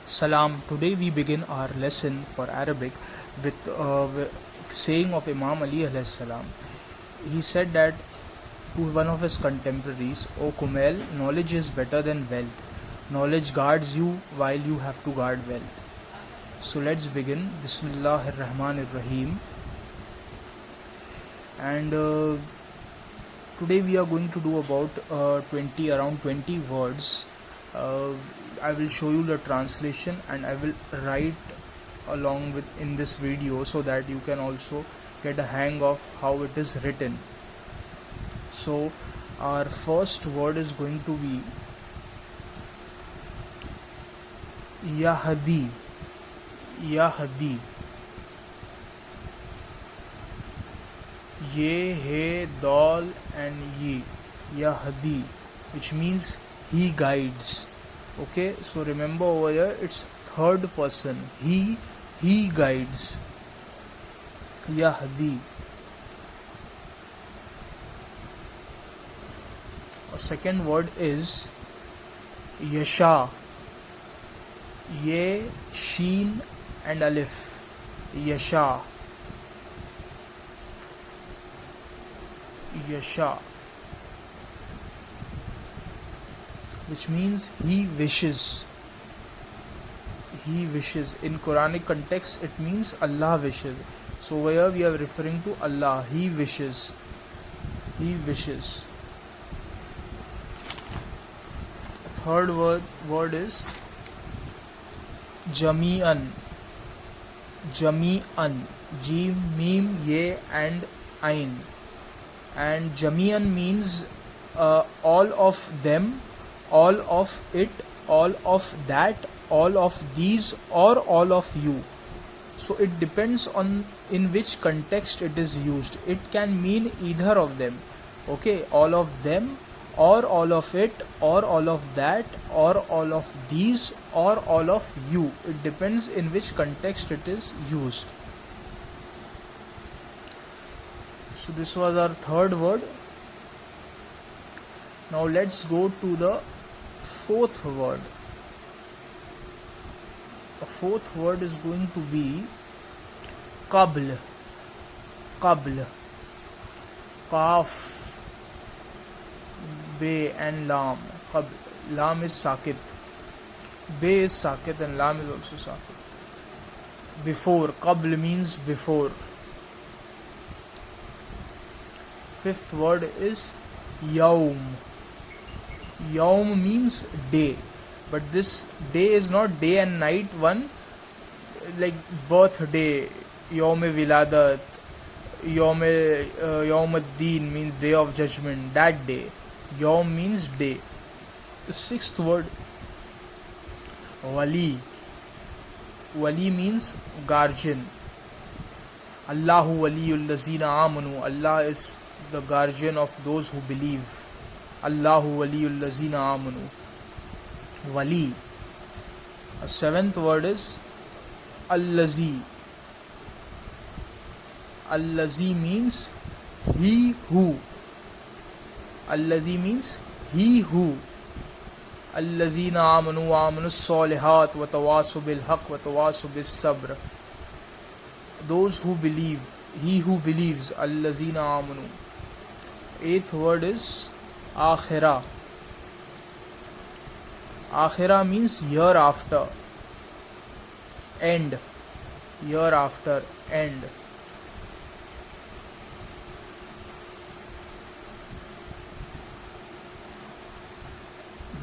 Salam. Today we begin our lesson for Arabic with saying of Imam Ali alayhi salam. He said that to one of his contemporaries, O Kumail, knowledge is better than wealth. Knowledge guards you while you have to guard wealth. So let's begin. Bismillahir Rahmanir Rahim. And today we are going to do about around 20 words. I will show you the translation and I will write along with in this video so that you can also get a hang of how it is written. So our first word is going to be Yahdi. Yahdi. Ye, he, dal and ye. Yahdi, which means he guides. Okay, so remember over here it's third person. He guides. Yahdi. A second word is Yasha. Ye, sheen and alif. Yasha. Yasha, which means he wishes. He wishes. In Quranic context it means Allah wishes. So here we are referring to Allah. He wishes. He wishes. Third word is Jami'an. Jami'an. Jim, Mim, Ye and Ain. And Jami'an means all of them, all of it, all of that, all of these or all of you. So it depends on in which context it is used. It can mean either of them. Okay, all of them or all of it or all of that or all of these or all of you. It depends in which context it is used. So this was our third word. Now let's go to the fourth word. The fourth word is going to be Qabl. Qabl. Qaf, Be and Lam. Qabl. Lam is Sakit. Be is Sakit and Lam is also Sakit. Before. Qabl means before. Fifth word is Yaum. Yaum means day, but this day is not day and night one, like birthday, Yaum Viladat, Yaum ad-Din means day of judgment, that day. Yaum means day. The sixth word, Wali. Wali means guardian. Allahu waliyul lazina amanu. Allah is the guardian of those who believe. Allahu waliyul lazina amanu. Wali. A seventh word is Allazi. Allazi means he who. Allazi means he who. Allazina amanu wa amanu salihat wa tawasu bil haq wa tawasu bis sabr. Those who believe. He who believes. Allazina amanu. Eighth word is Akhira. Akhira means hereafter. End. Hereafter. End.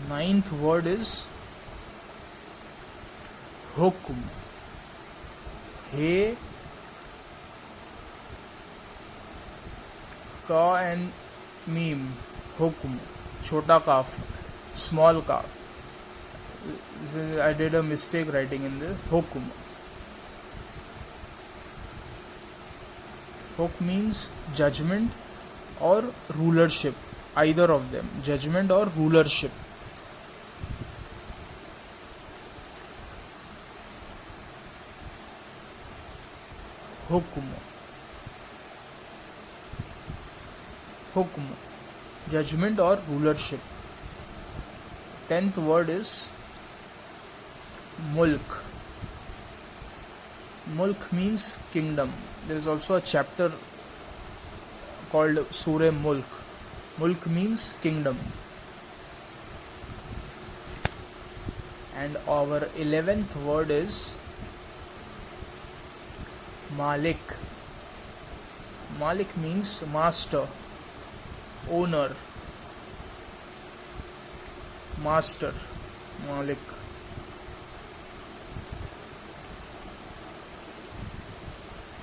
Ninth word is Hukm. He, Ka and Mim. Hukm. Chota kaf. Small kaf. I did a mistake writing in the Hukm. Hukm means judgment or rulership. Either of them. Judgment or rulership. Hukm. Hukm. Judgment or rulership. 10th word is Mulk. Mulk means kingdom. There is also a chapter called Surah Mulk. Mulk means kingdom. And our 11th word is Malik. Malik means master, owner, master, Malik.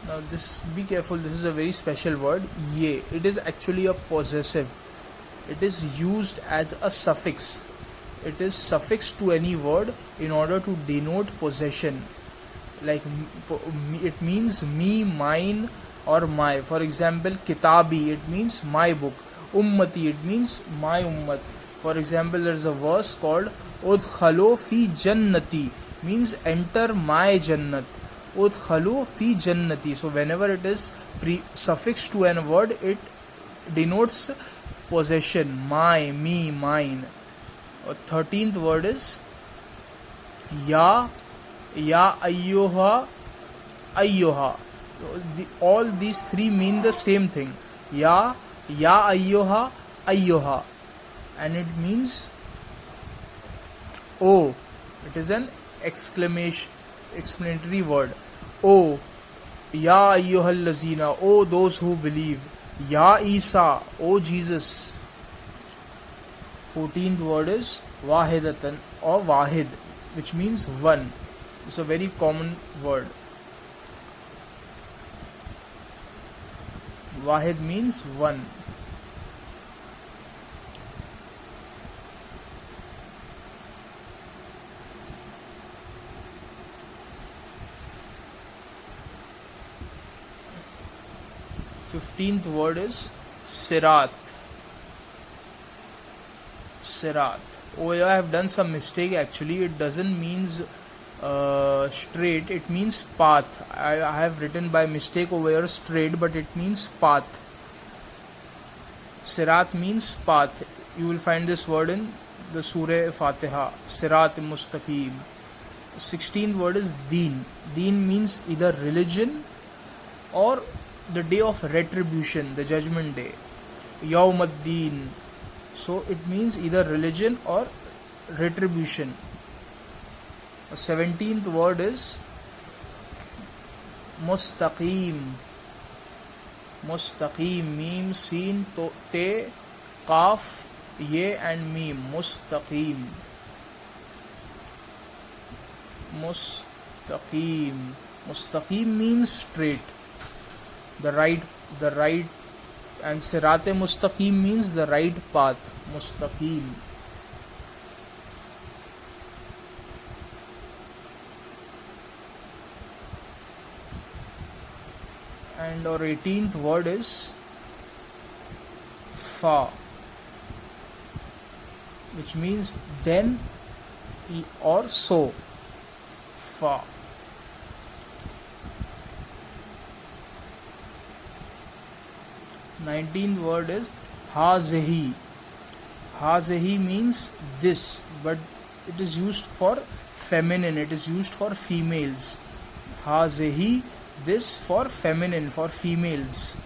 Now be careful, this is a very special word, ye. It is actually a possessive. It is used as a suffix. It is suffixed to any word in order to denote possession. Like it means me, mine, or my. For example, kitabi, it means my book. Ummati, it means my ummat. For example, there is a verse called Udkhalo fi jannati, means enter my jannat. Udkhalo fi jannati. So whenever it is suffixed to an word, it denotes possession. My, me, mine. 13th word is Ya, Ayyuha, Ayyuha. All these three mean the same thing. Ya, Ayyuha, Ayyuha. And it means oh. It is an explanatory word. Oh, Ya Ayyuhal Lazina, oh those who believe. Ya Isa, oh Jesus. 14th word is Wahidatan or Wahid, which means one. It's a very common word. Wahid means one. Fifteenth word is Sirat. Sirat. Oh yeah, I have done some mistake actually. It doesn't means straight, it means path. I have written by mistake over here straight, but it means path. Sirat means path. You will find this word in the Surah Fatiha. Sirat Mustaqim. 16th word is Deen. Deen means either religion or the day of retribution, the judgment day. Yawm ad-Deen. So it means either religion or retribution. 17th word is Mustaqim. Mustaqim, Mim, Sin, Te, Qaf, Ye and Mim. Mustaqim. Mustaqim. Mustaqim means straight. The right, and Sirate Mustaqim means the right path. Mustaqim. And our 18th word is Fa, which means then or so. Fa. Nineteenth word is Hazihi. Hazihi means this, but it is used for feminine, it is used for females. Hazihi, this for feminine, for females.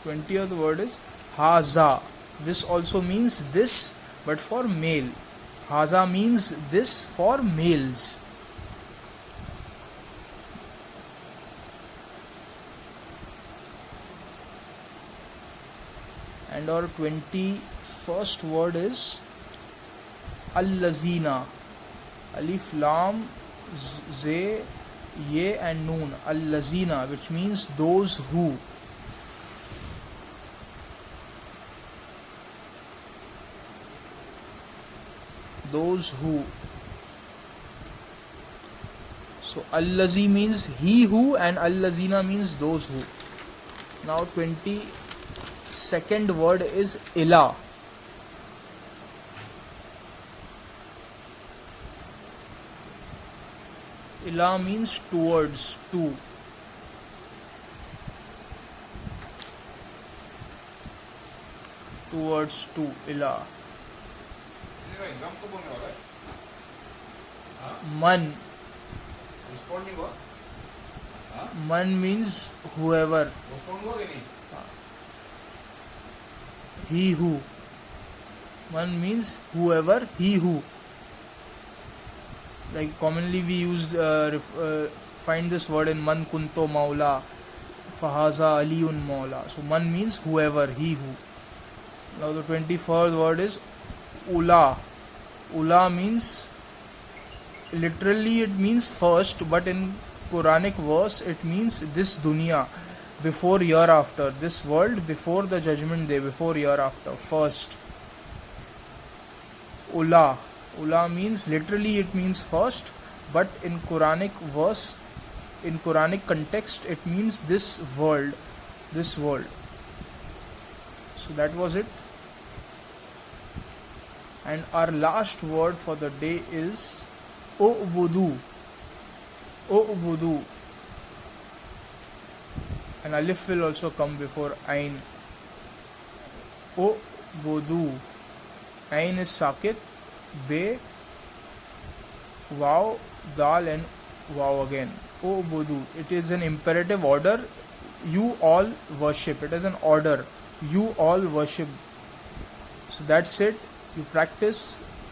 Twentieth word is Haza. This also means this, but for male. Haza means this for males. And our 21st word is Al-Lazina. Alif, Lam, Ze, Ye and Noon. Al-Lazina, which means those who. Those who. So Al-Lazi means he who, and Al-Lazina means those who. Now 22nd word is Ila. Ila means towards, to. two words to ilah. इसका exam कब होने वाला है? हाँ? Man. Postpone नहीं हुआ? हाँ? Man means whoever, postpone हुआ कि नहीं? he who. Man means whoever, he who. Like commonly we use find this word in man kunto maula, fahaza aliyun maula. So man means whoever, he who. Now the 24th word is ula. Ula means, literally it means first, but in Quranic verse it means this dunya, before hereafter, this world before the judgment day, before hereafter, first. Ula. Ula means, literally it means first, but in Quranic verse, in Quranic context, it means this world, this world. So that was it. And our last word for the day is u'budu. U'budu. An alif will also come before ain. U'budu. Ain is sakit, be, waw, dal and waw again. U'budu. It is an imperative order. You all worship. It is an order. You all worship. So that's it. You practice